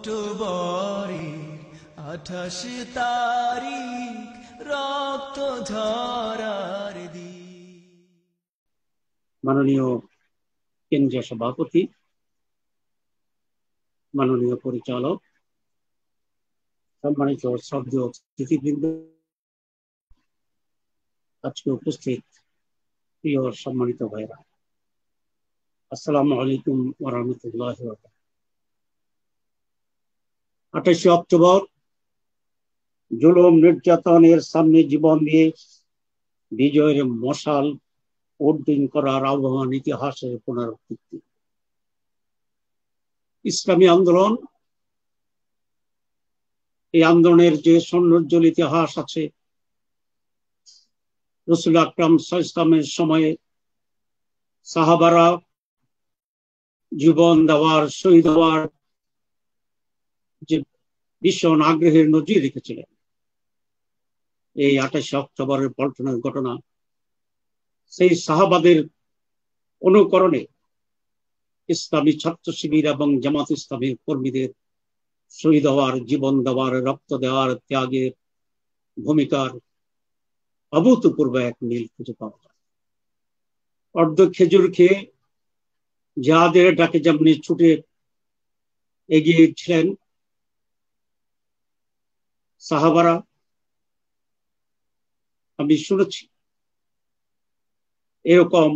অক্টোবরের 28 তারিখ রক্ত ঝরার দিন। মাননীয় কেন্দ্রীয় সভাপতি, মাননীয় পরিচালক, সম্মানিত শ্রদ্ধেয় অতিথিবৃন্দ, আজকে উপস্থিত প্রিয় সম্মানিত ভাইরা, আসসালামু আলাইকুম ওয়া রাহমাতুল্লাহি ওয়া বারাকাতুহু। 28 অক্টোবর জুলুম নির্যাতনের সামনে জীবন দিয়ে বিজয়ের মশাল উড্ডীন করার আহ্বান ইতিহাসের পুনরাবৃত্তি। ইসলামী আন্দোলন, এই আন্দোলনের যে স্বর্ণোজ্জ্বল ইতিহাস আছে, রাসূল আকরাম সাল্লাল্লাহু আলাইহি ওয়াসাল্লামের সময়ে সাহাবারা জীবন দেওয়ার, শহীদ হওয়ার যে ভীষণ আগ্রহের নজির রেখেছিলেন। এই 28 অক্টোবরের পল্টনের ঘটনা সেই সাহাবাদের অনুকরণে ইসলামী ছাত্র শিবির এবং জামাত ইসলামীর কর্মীদের শহীদ হওয়ার, জীবন দেওয়ার, রক্ত দেওয়ার, ত্যাগের ভূমিকার অভূতপূর্ব এক মিল খুঁজে পাওয়া যায়। অর্ধ খেজুর খেয়ে জিহাদের ডাকে যেমনি ছুটে এগিয়েছিলেন সাহাবারা, আমি শুনেছি এরকম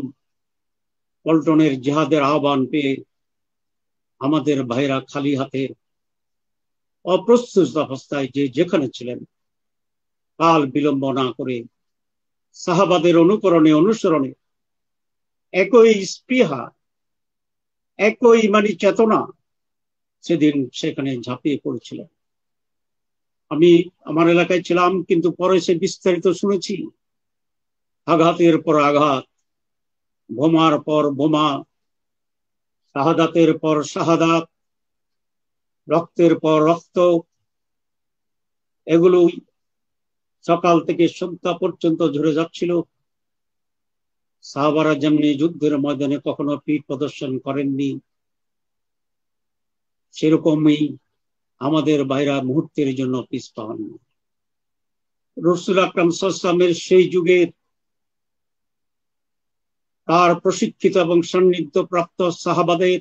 পল্টনের জিহাদের আহ্বান পেয়ে আমাদের ভাইরা খালি হাতে অপ্রস্তুত অবস্থায় যে যেখানে ছিলেন কাল বিলম্ব না করে সাহাবাদের অনুকরণে, অনুসরণে, একই স্পৃহা, একই ইমানি চেতনা সেদিন সেখানে ঝাঁপিয়ে পড়েছিলেন। আমি আমার এলাকায় ছিলাম, কিন্তু পরে সে বিস্তারিত শুনেছি। আঘাতের পর আঘাত, বোমার পর বোমা, শাহাদাতের পর শাহাদাত, রক্তের পর রক্ত, এগুলোই সকাল থেকে সন্ধ্যা পর্যন্ত ঝরে যাচ্ছিল। সাহাবারা যেমনি যুদ্ধের ময়দানে কখনো পীঠ প্রদর্শন করেননি, সেরকমই আমাদের ভাইরা মুহূর্তের জন্য পিছ পাননি। রাসূল আকরাম সাল্লাল্লাহু আলাইহি ওয়াসাল্লামের সেই যুগের তার প্রশিক্ষিত এবং সান্নিধ্য প্রাপ্ত সাহাবাদের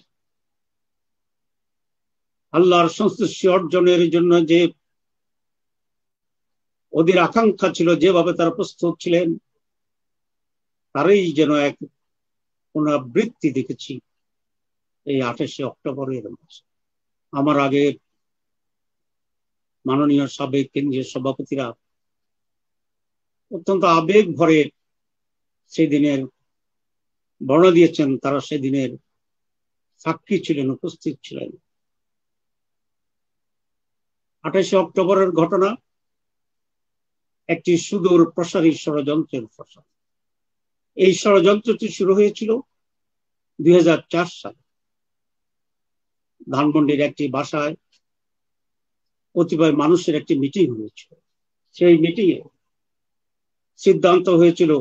আল্লাহর সন্তুষ্টি অর্জনের জন্য যে ওদের আকাঙ্ক্ষা ছিল, যেভাবে তারা প্রস্তুত ছিলেন, তারই যেন এক পুনরাবৃত্তি দেখেছি এই 28 অক্টোবরের মাসে। আমার আগে মাননীয় সাবেক কেন্দ্রীয় সভাপতিরা অত্যন্ত আবেগ ভরে সেদিনের বর্ণনা দিয়েছেন। তারা সেদিনের সাক্ষী ছিলেন, উপস্থিত ছিলেন। 28 অক্টোবরের ঘটনা একটি সুদূর প্রসারী ষড়যন্ত্রের ফসল। এই ষড়যন্ত্রটি শুরু হয়েছিল 2004 সালে। ধানমন্ডির একটি বাসায় কতিপয় মানুষের একটি মিটিং হয়েছিল। সেই মিটিংয়ে সিদ্ধান্ত হয়েছিল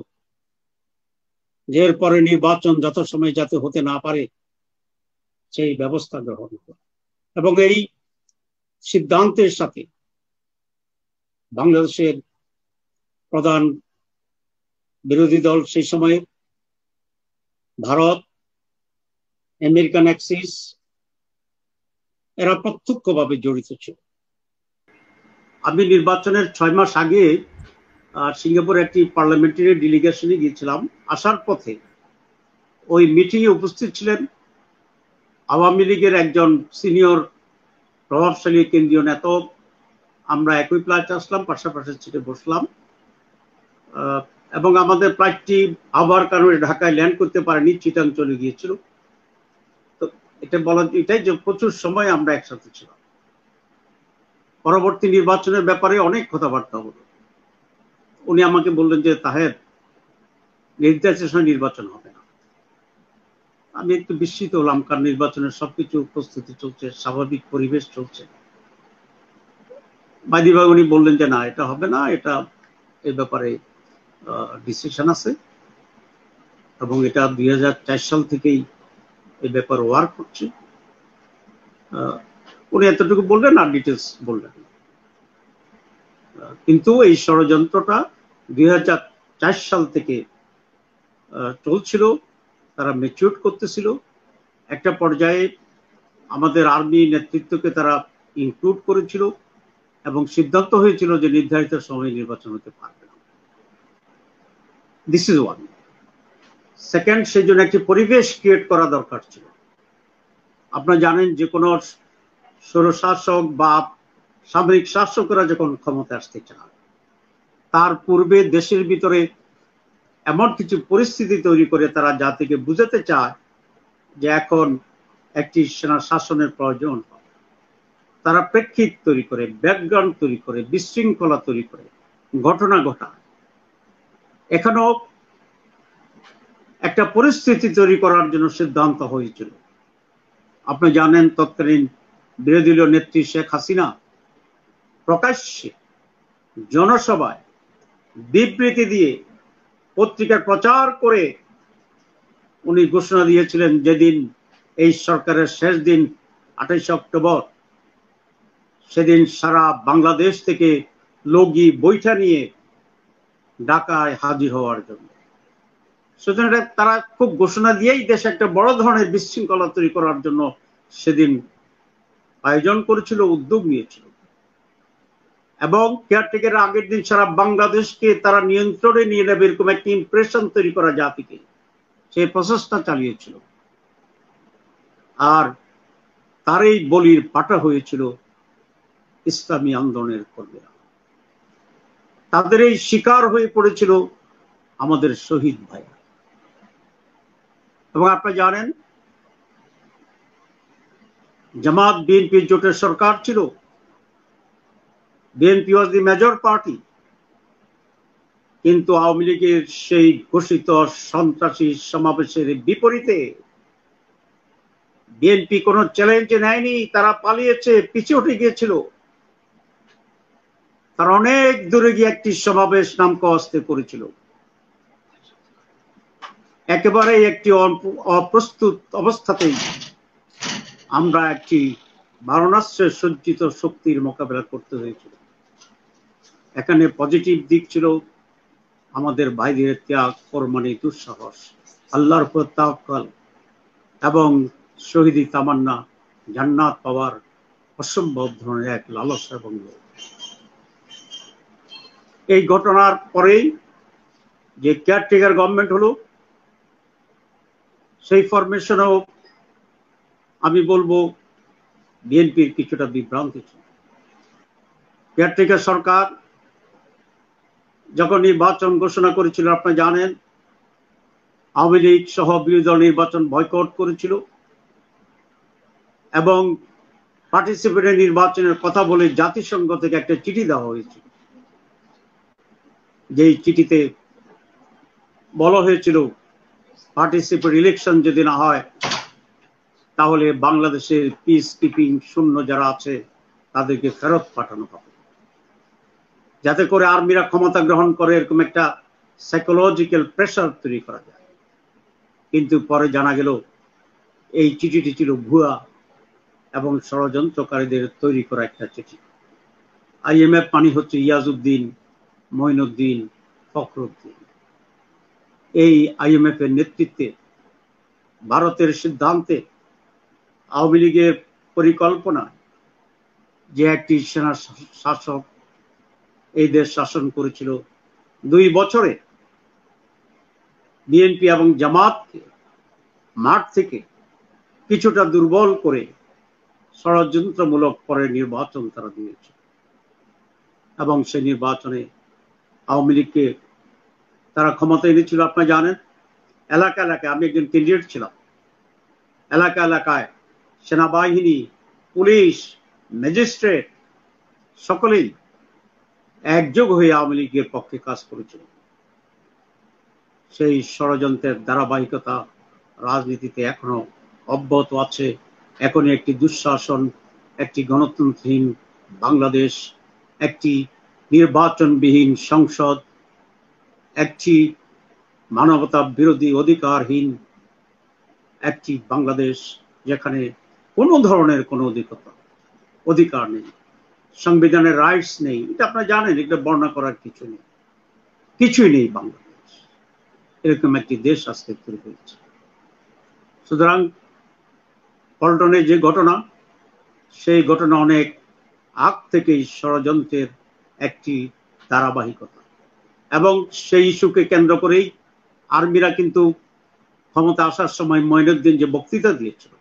যে এরপরে নির্বাচন যত সময় যাতে হতে না পারে সেই ব্যবস্থা গ্রহণ করে। এবং এই সিদ্ধান্তের সাথে বাংলাদেশের প্রধান বিরোধী দল সেই সময়ে ভারত, আমেরিকান অ্যাক্সিস, এরা প্রত্যক্ষভাবে জড়িত ছিল। আমি নির্বাচনের 6 মাস আগে সিঙ্গাপুরে একটি পার্লামেন্টারি ডেলিগেশনে গিয়েছিলাম। আসার পথে ওই মিটিংয়ে উপস্থিত ছিলেন আওয়ামী লীগের একজন সিনিয়র প্রভাবশালী কেন্দ্রীয় নেতা। আমরা একই ফ্লাইটে আসলাম, পাশাপাশি সিটে বসলাম, এবং আমাদের ফ্লাইটটি আবহাওয়ার কারণে ঢাকায় ল্যান্ড করতে পারেনি, চিটাং চলে গিয়েছিল। তো এটা বলা এটাই যে প্রচুর সময় আমরা একসাথে ছিলাম। পরবর্তী নির্বাচনের ব্যাপারে অনেক কথাবার্তা হলো। উনি আমাকে বললেন যে তাহের, নির্বাচনের সময় নির্বাচন হবে না। আমি একটু বিস্মিত হলাম, কারণ নির্বাচনের সবকিছু প্রস্তুতি চলছে, স্বাভাবিক পরিবেশ চলছে। বাদীভাবে উনি বললেন যে না, এটা হবে না, এটা এই ব্যাপারে ডিসিশন আছে এবং এটা 2004 সাল থেকেই এই ব্যাপার ওয়ার্ক করছে। উনি এতটুকু বললেন আর ডিটেলস বললেন। কিন্তু এই ষড়যন্ত্রটা 2004 সাল থেকে চলছিল, তারা ম্যাচিউর করতেছিল। একটা পর্যায়ে আমাদের আর্মি নেতৃত্বকে তারা ইনক্লুড করেছিল এবং সিদ্ধান্ত হয়েছিল যে নির্ধারিত সময়ে নির্বাচন হতে পারবে না। This is one. সেকেন্ড, সেই জন্য একটি পরিবেশ ক্রিয়েট করা দরকার ছিল। আপনারা জানেন যে কোনো স্বৈরশাসক বা সামরিক শাসকরা যখন ক্ষমতা আসতে চায়, তার পূর্বে দেশের ভিতরে এমন কিছু পরিস্থিতি তৈরি করে তারা জাতিকে বুঝাতে চায় যে এখন একটি সেনা শাসনের প্রয়োজন। তারা প্রেক্ষিত তৈরি করে, ব্যাকগ্রাউন্ড তৈরি করে, বিশৃঙ্খলা তৈরি করে, ঘটনা ঘটায়। এখানেও একটা পরিস্থিতি তৈরি করার জন্য সিদ্ধান্ত হয়েছিল। আপনি জানেন তৎকালীন বিরোধী দলীয় নেত্রী শেখ হাসিনা প্রকাশ্যে জনসভায় বিবৃতি দিয়ে পত্রিকার প্রচার করে উনি ঘোষণা দিয়েছিলেন, যেদিন এই সরকারের শেষ দিন 28 অক্টোবর, সেদিন সারা বাংলাদেশ থেকে লগি বৈঠা নিয়ে ঢাকায় হাজির হওয়ার জন্য। সুতরাং তারা খুব ঘোষণা দিয়েই দেশে একটা বড় ধরনের বিশৃঙ্খলা তৈরি করার জন্য সেদিন আয়োজন করেছিল, উদ্যোগ নিয়েছিল। এবং কেয়ারটেকের আগের দিন সারা বাংলাদেশকে তারা নিয়ন্ত্রণে নিয়ে নেবে এরকম একটা ইমপ্রেশন তৈরি করা জাতিকে, সেই প্রচেষ্টা চালিয়েছিল। আর তারই বলির পাটা হয়েছিল ইসলামী আন্দোলনের কর্মীরা। তাদের এই শিকার হয়ে পড়েছিল আমাদের শহীদ ভাই। এবং আপনারা জানেন জামাত বিএনপি জোটের সরকার ছিল, BNP was the major party, কিন্তু আওয়ামী লীগের সেই ঘোষিত সন্ত্রাসী সমাবেশের বিপরীতে বিএনপি কোনো চ্যালেঞ্জ নেয়নি, তারা পালিয়েছে, পিছিয়ে উঠে গিয়েছিল। তারা অনেক দূরে গিয়ে একটি সমাবেশ নামকাওয়াস্তে করেছিল। একেবারে একটি অপ্রস্তুত অবস্থাতেই আমরা একটি মারণাস্ত্রে সজ্জিত শক্তির মোকাবেলা করতে হয়েছিল। এখানে পজিটিভ দিক ছিল আমাদের ভাইদের ত্যাগ, কোরবানি, দুঃসাহস, আল্লাহর উপর তাওয়াক্কুল এবং শহীদি তামান্না, জান্নাত পাওয়ার অসম্ভব ধরনের এক লালসা এবং লোভ। এই ঘটনার পরেই যে কেয়ারটেকার গভর্নমেন্ট হলো, সেই ফরমেশনেও আমি বলবো বিএনপির কিছুটা বিভ্রান্তি ছিল। কেয়ারটেকার সরকার যখন নির্বাচন ঘোষণা করেছিল, আপনারা জানেন আওয়ামী লীগ সহ বিরোধী দল নির্বাচন বয়কট করেছিল এবং পার্টিসিপেটের নির্বাচনের কথা বলে জাতিসংঘ থেকে একটা চিঠি দেওয়া হয়েছিল। যেই চিঠিতে বলা হয়েছিল পার্টিসিপেট ইলেকশন যদি না হয় তাহলে বাংলাদেশের পিস কিপিং শূন্য যারা আছে তাদেরকে ফেরত পাঠানো হবে, যাতে করে আর্মিরা ক্ষমতা গ্রহণ করে, এরকম একটা সাইকোলজিক্যাল প্রেসার তৈরি করা যায়। কিন্তু পরে জানা গেল এই চিঠিটি ছিল ভুয়া এবং ষড়যন্ত্রকারীদের তৈরি করা একটা চিঠি। আইএমএফ মানে হচ্ছে ইয়াজউদ্দিন, মঈনুদ্দিন, ফখরুদ্দিন। এই আইএমএফ এর নেতৃত্বে, ভারতের সিদ্ধান্তে, আওয়ামী লীগের পরিকল্পনা যে একটি সেনা শাসক এই দেশ শাসন করেছিল 2 বছরে, বিএনপি এবং জামাতকে মাঠ থেকে কিছুটা দুর্বল করে ষড়যন্ত্রমূলক পরে নির্বাচন তারা দিয়েছে। এবং সেই নির্বাচনে আওয়ামী লীগকে তারা ক্ষমতা এনেছিল। আপনারা জানেন এলাকা এলাকায়, আমি একজন ক্যান্ডিডেট ছিলাম, এলাকা এলাকায় সেনাবাহিনী, পুলিশ, ম্যাজিস্ট্রেট সকলেই একযোগ হয়ে আওয়ামী লীগের পক্ষে কাজ করেছিল। সেই ষড়যন্ত্রের ধারাবাহিকতা রাজনীতিতে এখনো অব্যাহত আছে। এখনই একটি দুঃশাসন, একটি গণতন্ত্রহীন বাংলাদেশ, একটি নির্বাচনবিহীন সংসদ, একটি মানবতা বিরোধী অধিকারহীন একটি বাংলাদেশ, যেখানে কোনো ধরনের কোনো অধিকার অধিকার নেই, সংবিধানের রাইটস নেই, এটা আপনারা জানেন, এটা বর্ণনা করার কিছু নেই, কিছুই নেই বাংলাদেশ। এরকম একটি দেশ আজকে তৈরি হয়েছে। সুতরাং পল্টনের যে ঘটনা, সেই ঘটনা অনেক আগ থেকেই ষড়যন্ত্রের একটি ধারাবাহিকতা, এবং সেই ইস্যুকে কেন্দ্র করেই আর্মিরা কিন্তু ক্ষমতা আসার সময় মঈনুদ্দিন যে বক্তৃতা দিয়েছিল,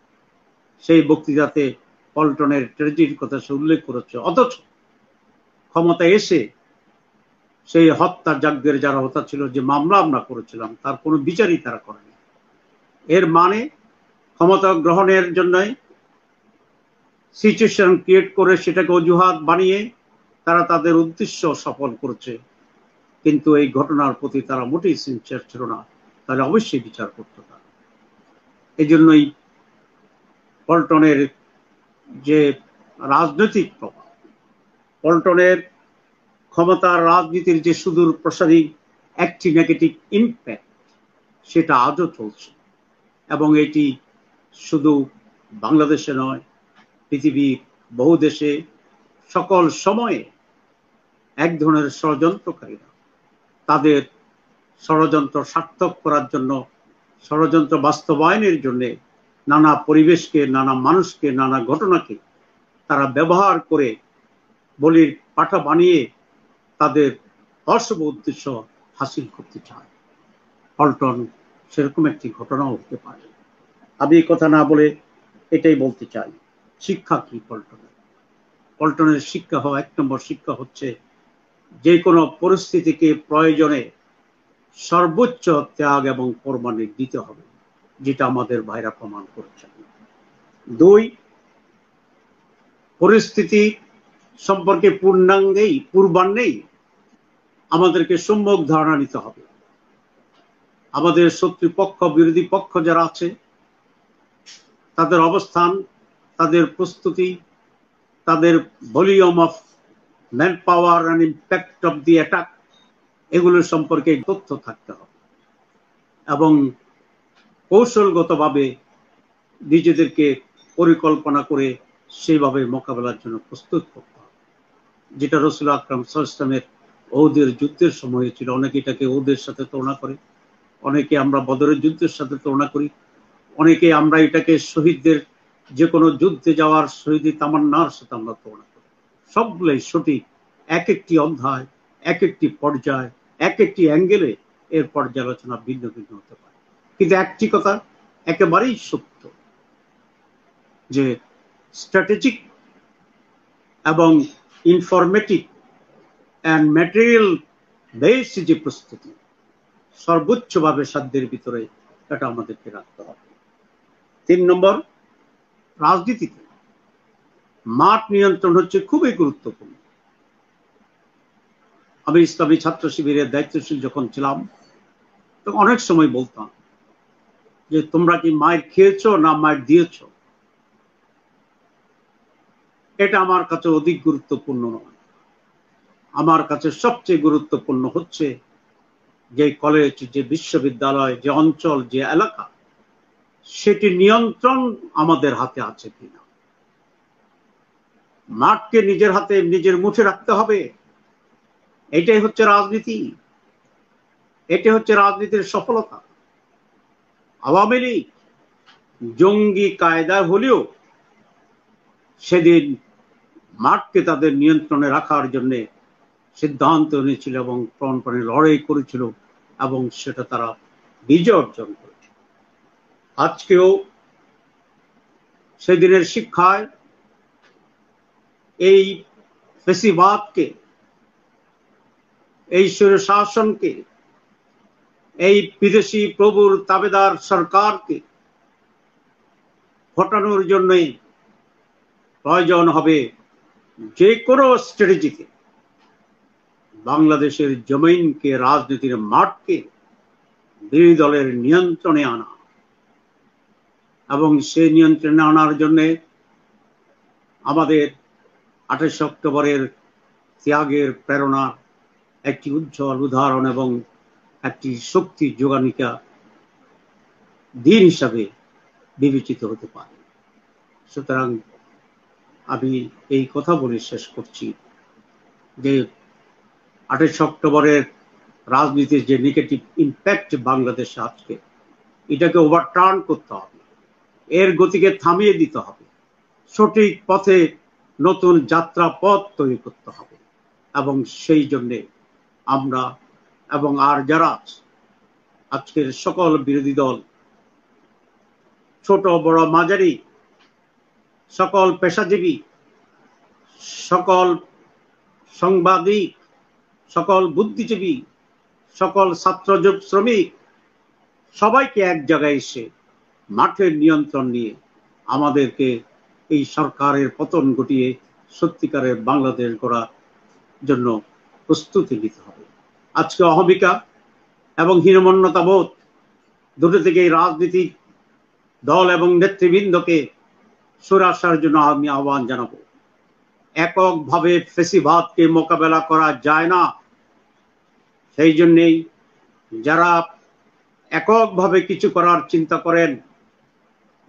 সেই বক্তৃতাতে পল্টনের ট্র্যাজেডির কথা সে উল্লেখ করেছে, অথচ ক্ষমতা এসে সেই হত্যা যজ্ঞের যারা হত্যা ছিল, যে মামলা আমরা করেছিলাম, তার কোনো বিচারই তারা করেনি। এর মানে ক্ষমতা গ্রহণের জন্য সিচুয়েশন ক্রিয়েট করে সেটাকে অজুহাত বানিয়ে তারা তাদের উদ্দেশ্য সফল করেছে, কিন্তু এই ঘটনার প্রতি তারা মোটেই সিনসিয়ার ছিল না, তাহলে অবশ্যই বিচার করতে তারা। এই জন্যই পল্টনের যে রাজনৈতিক প্রভাব, পল্টনের ক্ষমতার রাজনীতির যে সুদূর প্রসারী একটি নেগেটিভ ইম্প্যাক্ট, সেটা আজও চলছে, এবং এটি শুধু বাংলাদেশে নয়, পৃথিবীর বহু দেশে সকল সময়ে এক ধরনের ষড়যন্ত্রকারীরা তাদের ষড়যন্ত্র সার্থক করার জন্য, ষড়যন্ত্র বাস্তবায়নের জন্য নানা পরিবেশকে, নানা মানুষকে, নানা ঘটনাকে তারা ব্যবহার করে বলির পাঠা বানিয়ে তাদের অশুভ উদ্দেশ্য হাসিল করতে চায়। পল্টন সেরকম একটি ঘটনাও হতে পারে। আমি এই কথা না বলে এটাই বলতে চাই, শিক্ষা কি পল্টনের? পল্টনের শিক্ষা হওয়া, এক নম্বর শিক্ষা হচ্ছে যে কোনো পরিস্থিতিকে প্রয়োজনে সর্বোচ্চ ত্যাগ এবং কোরবানি দিতে হবে, যেটা আমাদের ভাইরা প্রমাণ করেছেন। দুই, পরিস্থিতি সম্পর্কে পূর্বান্নেই আমাদেরকে সম্যক ধারণা নিতে হবে। আমাদের শত্রুপক্ষ, বিরোধী পক্ষ যারা আছে, তাদের অবস্থান, তাদের প্রস্তুতি, তাদের volume of man power and impact of the attack, এগুলো সম্পর্কে তথ্য থাকতে হবে, এবং কৌশলগতভাবে নিজেদেরকে পরিকল্পনা করে সেইভাবে মোকাবেলার জন্য প্রস্তুত করতে হবে, যেটা রাসূল আকরাম সাল্লাল্লাহু আলাইহি ওয়াসাল্লামের ওহুদের যুদ্ধের সময় ছিল। অনেকে এটাকে ওহুদের সাথে তুলনা করে, অনেকে আমরা বদরের যুদ্ধের সাথে তুলনা করি, অনেকে আমরা এটাকে শহীদদের যে কোনো যুদ্ধে যাওয়ার শহীদি তামান্নার সাথে আমরা তুলনা করি। সবগুলোই সঠিক, এক একটি অধ্যায়, এক একটি পর্যায়, এক একটি অ্যাঙ্গেলে এর পর্যালোচনা ভিন্ন ভিন্ন হতে পারে, কিন্তু একটি কথা একেবারেই সত্য, যে স্ট্র্যাটেজিক এবং ইনফরমেটিভ অ্যান্ড ম্যাটেরিয়াল বেসড যে প্রস্তুতি, সর্বোচ্চভাবে সাধ্যের ভিতরে এটা আমাদেরকে রাখতে হবে। 3 নম্বর, রাজনীতিতে মাঠ নিয়ন্ত্রণ হচ্ছে খুবই গুরুত্বপূর্ণ। আমি ইসলামী ছাত্র শিবিরের দায়িত্বশীল যখন ছিলাম, তখন অনেক সময় বলতাম যে তোমরা কি মাইর খেয়েছো না মাইর দিয়েছো, এটা আমার কাছে অধিক গুরুত্বপূর্ণ নয়। আমার কাছে সবচেয়ে গুরুত্বপূর্ণ হচ্ছে যে কলেজ, যে বিশ্ববিদ্যালয়, যে অঞ্চল, যে এলাকা, সেটি নিয়ন্ত্রণ আমাদের হাতে আছে কিনা। মাঠকে নিজের হাতে, নিজের মুঠে রাখতে হবে, এটাই হচ্ছে রাজনীতি, এটাই হচ্ছে রাজনীতির সফলতা। আওয়ামী লীগ জঙ্গি কায়দা হলেও সেদিন মাঠকে তাদের নিয়ন্ত্রণে রাখার জন্য সিদ্ধান্ত নিয়েছিল এবং প্রাণপণে লড়াই করেছিল, এবং সেটা তারা বিজয় অর্জন করেছে। আজকেও সেদিনের শিক্ষায় এই ফ্যাসিবাদকে, এই স্বৈরশাসনকে, এই বিদেশি প্রভুর তাবেদার সরকারকে হটানোর জন্যই প্রয়োজন হবে যে কোনো স্ট্র্যাটেজিতে বাংলাদেশের জমিনকে, রাজনীতির মাঠকে বিরোধী দলের নিয়ন্ত্রণে আনা, এবং সেই নিয়ন্ত্রণে আনার জন্য আমাদের 28 অক্টোবরের ত্যাগের প্রেরণা একটি উজ্জ্বল উদাহরণ এবং একটি শক্তি যোগানিকা দিন হিসাবে বিবেচিত হতে পারে। সুতরাং আমি এই কথা বলে শেষ করছি যে 28 অক্টোবরের রাজনীতির যে নেগেটিভ ইম্প্যাক্ট বাংলাদেশে আজকে, এটাকে ওভারটার্ন করতে হবে, এর গতিকে থামিয়ে দিতে হবে, সঠিক পথে নতুন যাত্রা পথ তৈরি করতে হবে। এবং সেই জন্যে আমরা এবং আর যারা আজকের সকল বিরোধী দল, ছোট বড় মাঝারি, সকল পেশাজীবী, সকল সাংবাদিক, সকল বুদ্ধিজীবী, সকল ছাত্র শ্রমিক, সবাইকে এক জায়গায় এসে মাঠের নিয়ন্ত্রণ নিয়ে আমাদেরকে এই সরকারের পতন ঘটিয়ে সত্যিকারের বাংলাদেশ গড়ার জন্য প্রস্তুতি নিতে হবে। আজকে অহমিকা এবং হীনমন্যতা বোধ দুটো থেকেই রাজনীতিক দল এবং নেতৃবৃন্দকে সরে আসার জন্য আমি আহ্বান জানাবো। এককভাবে ফ্যাসিবাদকে মোকাবেলা করা যায় না। সেই জন্যেই যারা এককভাবে কিছু করার চিন্তা করেন,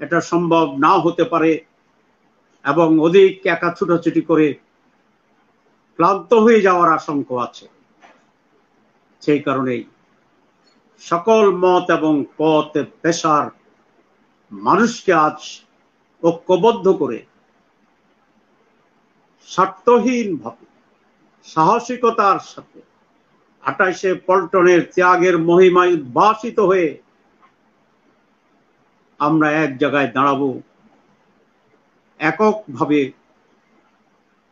এটা সম্ভব না হতে পারে এবং অধিক একা ছুটাছুটি করে ক্লান্ত হয়ে যাওয়ার আশঙ্কা আছে। সেই কারণেই সকল মত এবং পথ পেশার মানুষকে আজ ঐক্যবদ্ধ করে স্বার্থহীন ভাবে সাহসিকতার সাথে 28শে পল্টনের ত্যাগের মহিমায় উদ্ভাসিত হয়ে আমরা এক জায়গায় দাঁড়াবো, এককভাবে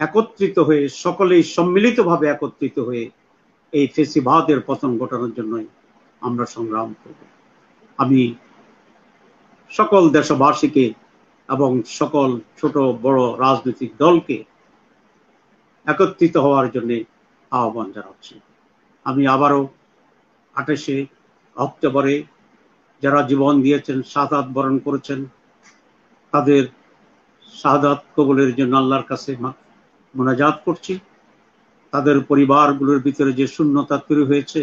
একত্রিত হয়ে, সকলেই সম্মিলিতভাবে একত্রিত হয়ে এই ফ্যাসিবাদের পতন ঘটানোর জন্যই আমরা সংগ্রাম করব। আমি সকল দেশবাসীকে এবং সকল ছোট বড় রাজনৈতিক দলকে একত্রিত হওয়ার জন্য আহ্বান জানাচ্ছি। আমি আবারও 28শে অক্টোবরে যারা জীবন দিয়েছেন, শাহাদাত বরণ করেছেন, তাদের শাহাদাত কবুলের জন্য আল্লাহর কাছে মোনাজাত করছি। তাদের পরিবারগুলোর ভিতরে যে শূন্যতা তৈরি হয়েছে,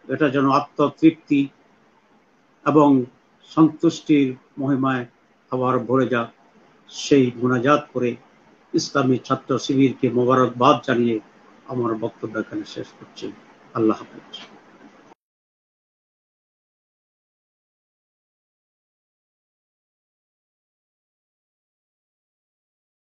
এটা যেন আত্মতৃপ্তি এবং সন্তুষ্টির মহিমায় আবার ভরে যাক, সেই মোনাজাত করে ইসলামী ছাত্র শিবিরকে মোবারকবাদ জানিয়ে আমার বক্তব্য এখানে শেষ করছি। আল্লাহ হাফেজ।